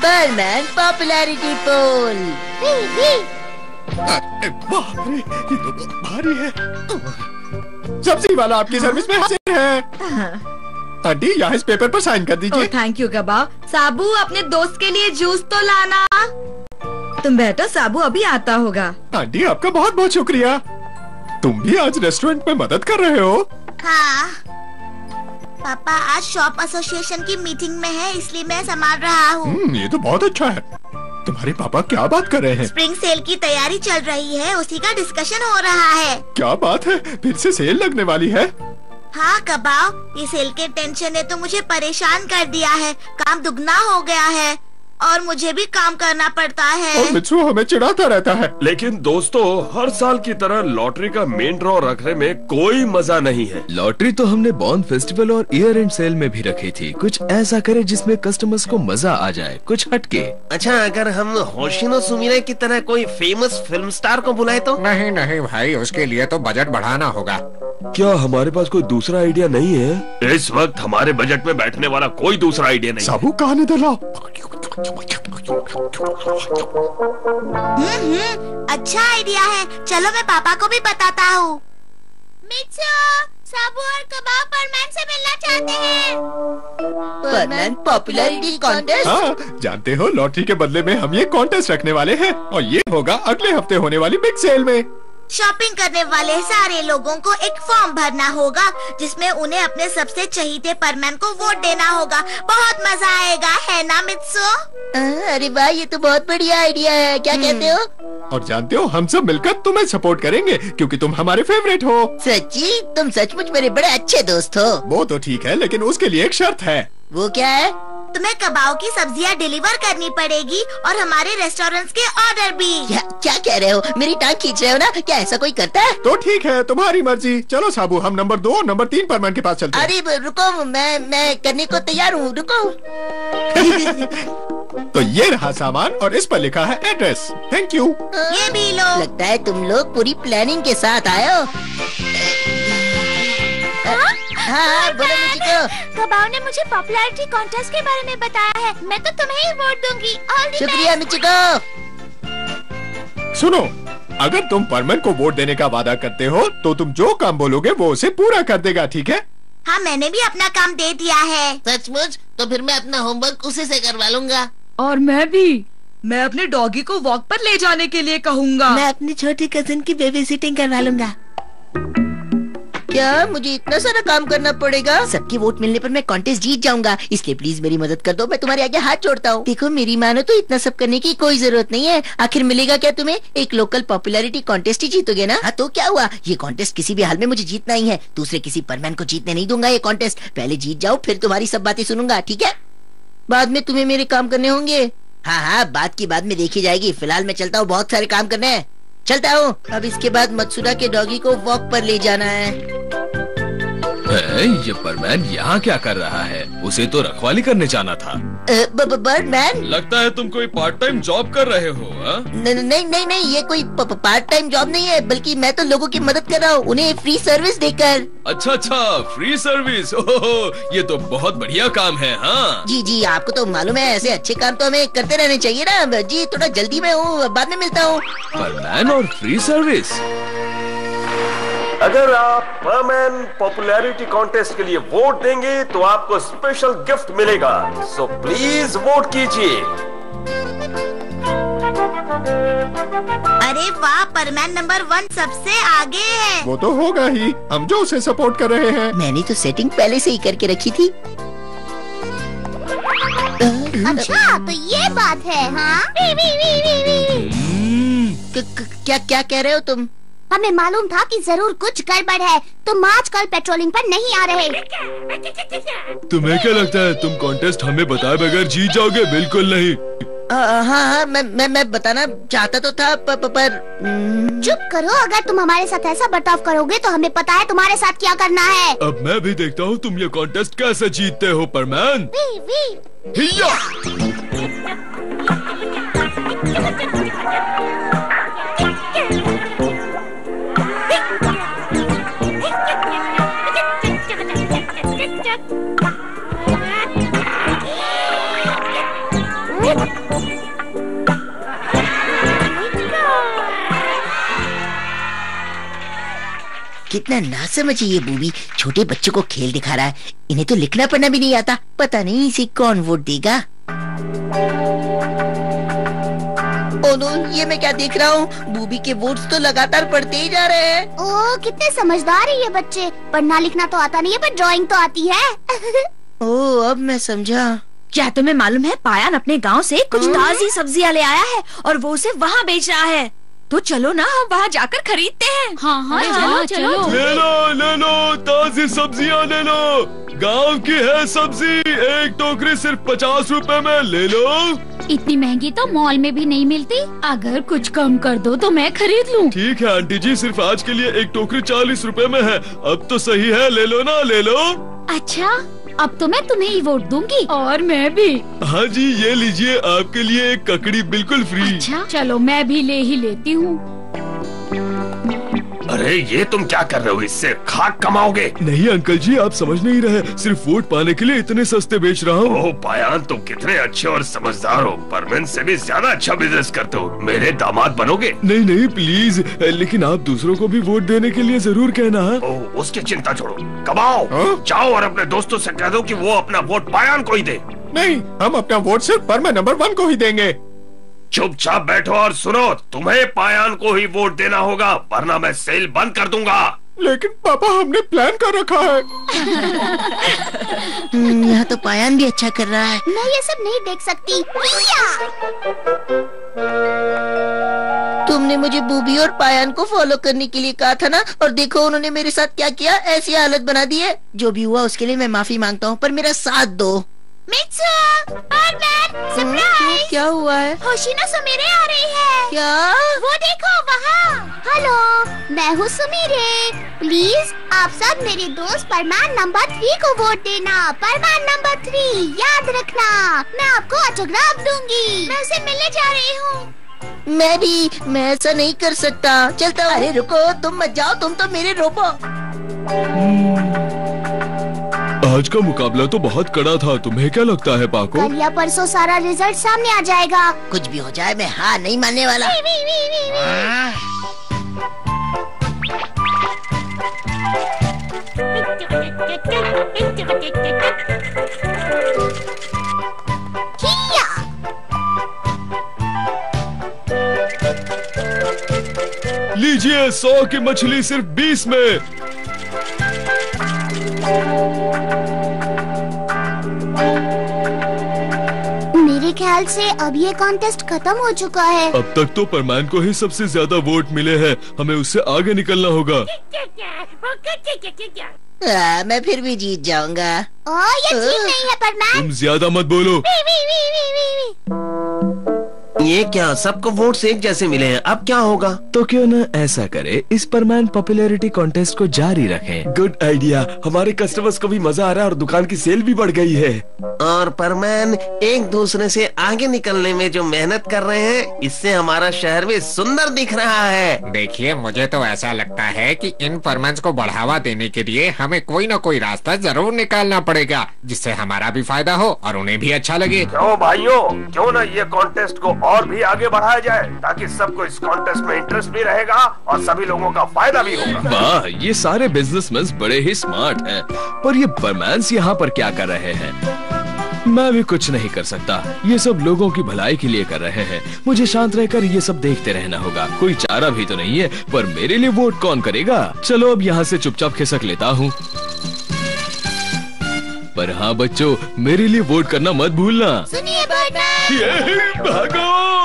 परमैन popularity पोल। बाप रे, ये तो बहुत भारी है। सब्जी वाला आपकी सर्विस में हाजिर है। आंटी, यहाँ इस पेपर पर साइन कर दीजिए। थैंक यू कबाब। साबू, अपने दोस्त के लिए जूस तो लाना। तुम बैठो, साबू अभी आता होगा। आंटी, आपका बहुत बहुत शुक्रिया। तुम भी आज रेस्टोरेंट में मदद कर रहे हो? हाँ पापा, आज शॉप एसोसिएशन की मीटिंग में है, इसलिए मैं संभाल रहा हूँ। ये तो बहुत अच्छा है। तुम्हारे पापा क्या बात कर रहे हैं? स्प्रिंग सेल की तैयारी चल रही है, उसी का डिस्कशन हो रहा है। क्या बात है, फिर से सेल लगने वाली है? हाँ कबाब, ये सेल के टेंशन ने तो मुझे परेशान कर दिया है। काम दुगना हो गया है और मुझे भी काम करना पड़ता है। और मित्सु हमें चिढ़ाता रहता है। लेकिन दोस्तों, हर साल की तरह लॉटरी का मेन ड्रॉ रखने में कोई मजा नहीं है। लॉटरी तो हमने बॉन्ड फेस्टिवल और ईयर एंड सेल में भी रखी थी। कुछ ऐसा करे जिसमें कस्टमर्स को मजा आ जाए, कुछ हटके। अच्छा, अगर हम होशिनो सुमिरे की तरह कोई फेमस फिल्म स्टार को बुलाए तो? नहीं नहीं भाई, उसके लिए तो बजट बढ़ाना होगा। क्या हमारे पास कोई दूसरा आइडिया नहीं है? इस वक्त हमारे बजट में बैठने वाला कोई दूसरा आइडिया नहीं। साबू, कहां इधर लाओ। अच्छा आइडिया है, चलो मैं पापा को भी बताता हूँ। मित्सु, साबू और कबाब परमैन से मिलना चाहते हैं। परमैन पॉपुलैरिटी कॉन्टेस्ट। हाँ, जानते हो, लॉटरी के बदले में हम ये कॉन्टेस्ट रखने वाले हैं और ये होगा अगले हफ्ते होने वाली बिग सेल में। शॉपिंग करने वाले सारे लोगों को एक फॉर्म भरना होगा, जिसमें उन्हें अपने सबसे चहीते परमैन को वोट देना होगा। बहुत मजा आएगा, है ना मित्सु? अरे वाह, ये तो बहुत बढ़िया आइडिया है। क्या कहते हो? और जानते हो, हम सब मिलकर तुम्हें सपोर्ट करेंगे क्योंकि तुम हमारे फेवरेट हो। सच्ची? तुम सचमुच मेरे बड़े अच्छे दोस्त हो। वो तो ठीक है, लेकिन उसके लिए एक शर्त है। वो क्या है? तुम्हें कबाब की सब्जियां डिलीवर करनी पड़ेगी और हमारे रेस्टोरेंट्स के ऑर्डर भी। क्या कह रहे हो? मेरी टांग खींच रहे हो ना? क्या ऐसा कोई करता है? तो ठीक है, तुम्हारी मर्जी। चलो साबू, हम नंबर 2 और नंबर 3 परमैन के पास चलते हैं। अरे रुको, मैं करने को तैयार हूँ, रुको। तो ये रहा सामान और इस पर लिखा है एड्रेस। Thank you. ये भी लो। लगता है तुम लोग पूरी प्लानिंग के साथ आए हो। हाँ, बोलो मुझको। कबाब ने मुझे पॉपुलैरिटी कॉन्टेस्ट के बारे में बताया है। मैं तो तुम्हें ही वोट दूंगी। शुक्रिया मुझको। सुनो, अगर तुम परमैन को वोट देने का वादा करते हो तो तुम जो काम बोलोगे वो उसे पूरा कर देगा, ठीक है? हाँ, मैंने भी अपना काम दे दिया है। सचमुच? तो फिर मैं अपना होमवर्क उसी से करवा लूंगा। और मैं भी। मैं अपने डॉगी को वॉक पर ले जाने के लिए कहूँगा। मैं अपनी छोटी कजिन की बेबी सिटिंग करवा लूंगा। क्या मुझे इतना सारा काम करना पड़ेगा? सबकी वोट मिलने पर मैं कॉन्टेस्ट जीत जाऊंगा, इसलिए प्लीज मेरी मदद कर दो। मैं तुम्हारे आगे हाथ जोड़ता हूँ। देखो, मेरी मानो तो इतना सब करने की कोई जरूरत नहीं है। आखिर मिलेगा क्या तुम्हें? एक लोकल पॉपुलैरिटी कॉन्टेस्ट ही जीतोगे ना? हाँ, तो क्या हुआ? ये कॉन्टेस्ट किसी भी हाल में मुझे जीतना ही है। दूसरे किसी परमैन को जीतने नहीं दूंगा ये कॉन्टेस्ट। पहले जीत जाओ, फिर तुम्हारी सब बातें सुनूंगा, ठीक है? बाद में तुम्हें मेरे काम करने होंगे। हाँ, बात की बाद में देखी जाएगी। फिलहाल मैं चलता हूँ, बहुत सारे काम करने हैं। चलता हूँ। अब इसके बाद मत्सुरा के डॉगी को वॉक पर ले जाना है। ये परमैन यहाँ क्या कर रहा है? उसे तो रखवाली करने जाना था। बर्डमैन, लगता है तुम कोई पार्ट टाइम जॉब कर रहे हो। नहीं, ये कोई पार्ट टाइम जॉब नहीं है, बल्कि मैं तो लोगों की मदद कर रहा हूँ, उन्हें फ्री सर्विस देकर। अच्छा, फ्री सर्विस। ओहो, ये तो बहुत बढ़िया काम है। हाँ जी, आपको तो मालूम है, ऐसे अच्छे काम तो हमें करते रहने चाहिए ना। जी, थोड़ा जल्दी में हूँ, बाद में मिलता हूँ। परमैन और फ्री सर्विस। अगर आप परमैन पॉपुलैरिटी कॉन्टेस्ट के लिए वोट देंगे तो आपको स्पेशल गिफ्ट मिलेगा, सो प्लीज वोट कीजिए। अरे वाह, परमैन नंबर 1 सबसे आगे है। वो तो होगा ही, हम जो उसे सपोर्ट कर रहे हैं। मैंने तो सेटिंग पहले से ही करके रखी थी। अच्छा, तो ये बात है। हाँ, क्या कह रहे हो तुम? हमें मालूम था कि जरूर कुछ गड़बड़ है। तुम आजकल पेट्रोलिंग पर नहीं आ रहे। तुम्हें क्या लगता है तुम कॉन्टेस्ट हमें बताए बगैर जीत जाओगे? बिल्कुल नहीं। हाँ, मैं बताना चाहता तो था पर चुप करो। अगर तुम हमारे साथ ऐसा बर्ताव करोगे तो हमें पता है तुम्हारे साथ क्या करना है। अब मैं भी देखता हूँ तुम ये कॉन्टेस्ट कैसे जीतते हो परमैन। हिया! कितना नासमझ है ये बूबी, छोटे बच्चों को खेल दिखा रहा है। इन्हें तो लिखना पढ़ना भी नहीं आता। पता नहीं इसे कौन वोट देगा। ओह नो, ये मैं क्या देख रहा हूँ? बूबी के वोट्स तो लगातार बढ़ते ही जा रहे हैं। ओह, कितने समझदार है ये बच्चे। पढ़ना लिखना तो आता नहीं है, पर ड्राइंग तो आती है। ओह, अब मैं समझा। क्या तुम्हें मालूम है, पायन अपने गांव से कुछ ताजी सब्जियां ले आया है और वो उसे वहाँ बेच रहा है। तो चलो ना, हम वहाँ जाकर खरीदते हैं। हाँ, चलो। ले लो ताजी सब्जियां ले लो। गांव की है सब्जी, एक टोकरी सिर्फ 50 रुपए में ले लो। इतनी महंगी तो मॉल में भी नहीं मिलती। अगर कुछ कम कर दो तो मैं खरीद लूं। ठीक है आंटी जी, सिर्फ आज के लिए एक टोकरी 40 रुपए में है। अब तो सही है, ले लो ना, ले लो। अच्छा, अब तो मैं तुम्हें ही वोट दूंगी। और मैं भी। हाँ जी, ये लीजिए आपके लिए एक ककड़ी बिल्कुल फ्री। अच्छा, चलो मैं भी ले ही लेती हूँ। अरे ये तुम क्या कर रहे हो? इससे खाक कमाओगे। नहीं अंकल जी, आप समझ नहीं रहे, सिर्फ वोट पाने के लिए इतने सस्ते बेच रहा हूँ। ओह पायान, तुम कितने अच्छे और समझदार हो। परमेन से भी ज्यादा अच्छा बिजनेस करते हो। मेरे दामाद बनोगे? नहीं प्लीज, लेकिन आप दूसरों को भी वोट देने के लिए जरूर कहना। ओह, उसकी चिंता छोड़ो, कमाओ। जाओ और अपने दोस्तों से कह दो कि वो अपना वोट पायान को ही दे। नहीं, हम अपना वोट सिर्फ परमेन नंबर 1 को ही देंगे। चुपचाप बैठो और सुनो, तुम्हें पायान को ही वोट देना होगा, वरना मैं सेल बंद कर दूंगा। लेकिन पापा, हमने प्लान कर रखा है। यहाँ तो पायान भी अच्छा कर रहा है। मैं ये सब नहीं देख सकती। तुमने मुझे बूबी और पायान को फॉलो करने के लिए कहा था ना, और देखो उन्होंने मेरे साथ क्या किया। ऐसी हालत बना दी है। जो भी हुआ उसके लिए मैं माफी मांगता हूँ, पर मेरा साथ दो। सरप्राइज! क्या हुआ है? होशिनो सुमिरे आ रही है। क्या? वो देखो वहाँ। हेलो, मैं हूँ सुमिरे। प्लीज आप सब मेरे दोस्त परमान नंबर 3 को वोट देना। परमान नंबर 3, याद रखना। मैं आपको ऑटोग्राफ दूंगी। मैं उसे मिलने जा रही हूँ। मैं ऐसा नहीं कर सकता। चलता हूँ। अरे रुको, तुम मत जाओ, तुम तो मेरे रोको। आज का मुकाबला तो बहुत कड़ा था। तुम्हें क्या लगता है पाको? कल या परसों सारा रिजल्ट सामने आ जाएगा। कुछ भी हो जाए, मैं हार नहीं मानने वाला। लीजिए 100 की मछली सिर्फ 20 में। मेरे ख्याल से अब ये कॉन्टेस्ट खत्म हो चुका है। अब तक तो परमान को ही सबसे ज्यादा वोट मिले हैं। हमें उससे आगे निकलना होगा। मैं फिर भी जीत जाऊंगा। ये ठीक नहीं है परमान। तुम ज्यादा मत बोलो। ये क्या, सबको वोट्स एक जैसे मिले हैं, अब क्या होगा? तो क्यों न ऐसा करे, इस परमान पॉपुलैरिटी कॉन्टेस्ट को जारी रखें। Good idea. हमारे कस्टमर्स को भी मजा आ रहा है और दुकान की सेल भी बढ़ गई है। और परमान एक दूसरे से आगे निकलने में जो मेहनत कर रहे हैं, इससे हमारा शहर भी सुंदर दिख रहा है। देखिए, मुझे तो ऐसा लगता है कि इन परमान्स को बढ़ावा देने के लिए हमें कोई न कोई रास्ता जरूर निकालना पड़ेगा, जिससे हमारा भी फायदा हो और उन्हें भी अच्छा लगे। क्यों भाइयों, क्यों ना ये कॉन्टेस्ट को और भी आगे बढ़ाया जाए, ताकि सबको इस कॉन्टेस्ट में इंटरेस्ट भी रहेगा और सभी लोगों का फायदा भी होगा। वाह, ये सारे बिजनेसमैन बड़े ही स्मार्ट हैं। पर ये परमान्स यहाँ पर क्या कर रहे हैं? मैं भी कुछ नहीं कर सकता। ये सब लोगों की भलाई के लिए कर रहे हैं। मुझे शांत रहकर ये सब देखते रहना होगा। कोई चारा भी तो नहीं है। पर मेरे लिए वोट कौन करेगा? चलो अब यहाँ से चुपचाप खिसक लेता हूँ। पर हाँ बच्चों, मेरे लिए वोट करना मत भूलना। सुनिए परमान। भागो।